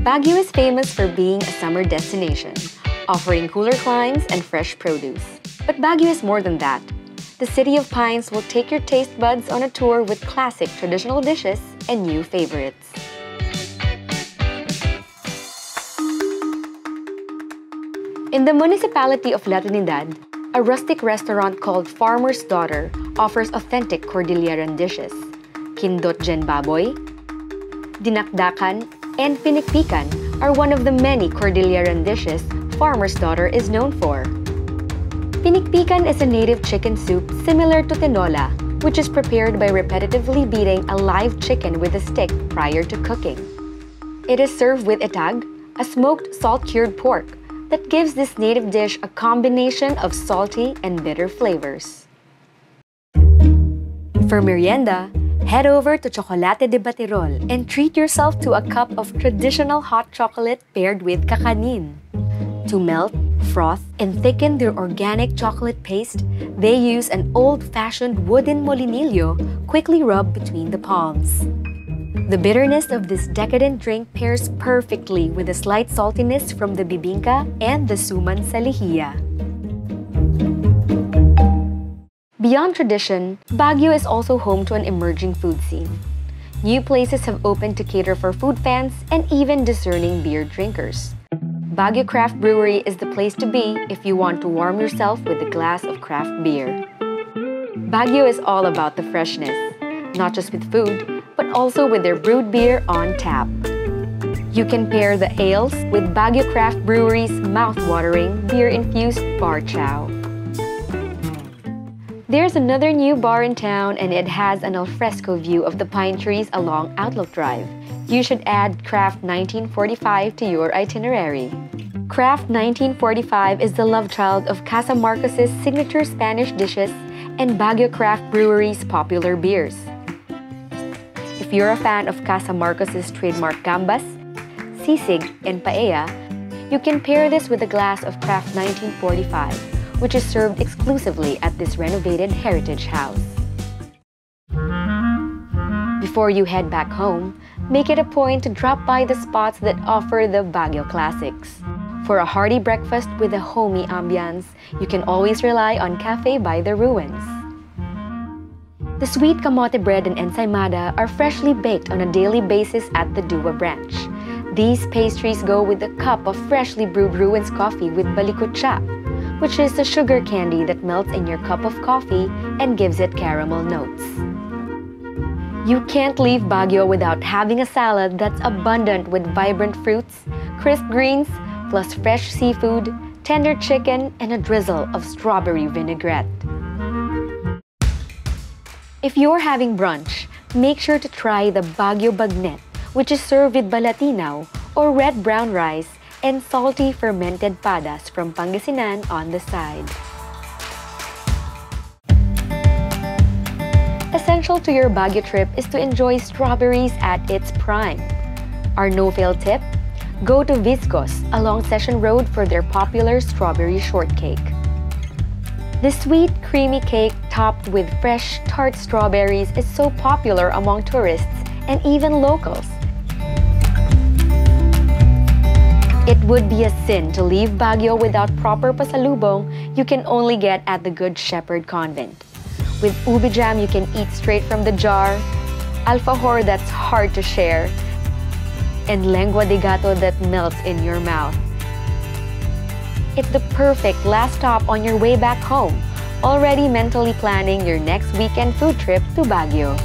Baguio is famous for being a summer destination, offering cooler climes and fresh produce. But Baguio is more than that. The City of Pines will take your taste buds on a tour with classic traditional dishes and new favorites. In the municipality of La Trinidad, a rustic restaurant called Farmer's Daughter offers authentic Cordilleran dishes. Kindot Gen Baboy, Dinakdakan, and Pinikpikan are one of the many Cordilleran dishes Farmer's Daughter is known for. Pinikpikan is a native chicken soup similar to tinola, which is prepared by repetitively beating a live chicken with a stick prior to cooking. It is served with itag, a smoked salt-cured pork, that gives this native dish a combination of salty and bitter flavors. For merienda, head over to Chocolate de Batirol and treat yourself to a cup of traditional hot chocolate paired with kakanin. To melt, froth, and thicken their organic chocolate paste, they use an old-fashioned wooden molinillo quickly rubbed between the palms. The bitterness of this decadent drink pairs perfectly with the slight saltiness from the bibingka and the suman sa lihiya. Beyond tradition, Baguio is also home to an emerging food scene. New places have opened to cater for food fans and even discerning beer drinkers. Baguio Craft Brewery is the place to be if you want to warm yourself with a glass of craft beer. Baguio is all about the freshness, not just with food, but also with their brewed beer on tap. You can pair the ales with Baguio Craft Brewery's mouth-watering beer-infused Bar Chow. There's another new bar in town and it has an alfresco view of the pine trees along Outlook Drive. You should add Craft 1945 to your itinerary. Craft 1945 is the love child of Casa Marcos's signature Spanish dishes and Baguio Craft Brewery's popular beers. If you're a fan of Casa Marcos's trademark gambas, sisig, and paella, you can pair this with a glass of Craft 1945, which is served exclusively at this renovated heritage house. Before you head back home, make it a point to drop by the spots that offer the Baguio classics. For a hearty breakfast with a homey ambiance, you can always rely on Cafe by the Ruins. The sweet kamote bread and ensaymada are freshly baked on a daily basis at the Dua branch. These pastries go with a cup of freshly brewed Ruins coffee with balikutsa, which is a sugar candy that melts in your cup of coffee and gives it caramel notes. You can't leave Baguio without having a salad that's abundant with vibrant fruits, crisp greens, plus fresh seafood, tender chicken, and a drizzle of strawberry vinaigrette. If you're having brunch, make sure to try the Baguio Bagnet, which is served with balatinaw or red-brown rice and salty fermented padas from Pangasinan on the side. Essential to your Baguio trip is to enjoy strawberries at its prime. Our no-fail tip? Go to Viscos along Session Road for their popular strawberry shortcake. The sweet, creamy cake topped with fresh, tart strawberries is so popular among tourists and even locals. It would be a sin to leave Baguio without proper pasalubong you can only get at the Good Shepherd Convent. With ube jam you can eat straight from the jar, alfajor that's hard to share, and lengua de gato that melts in your mouth. It's the perfect last stop on your way back home, already mentally planning your next weekend food trip to Baguio.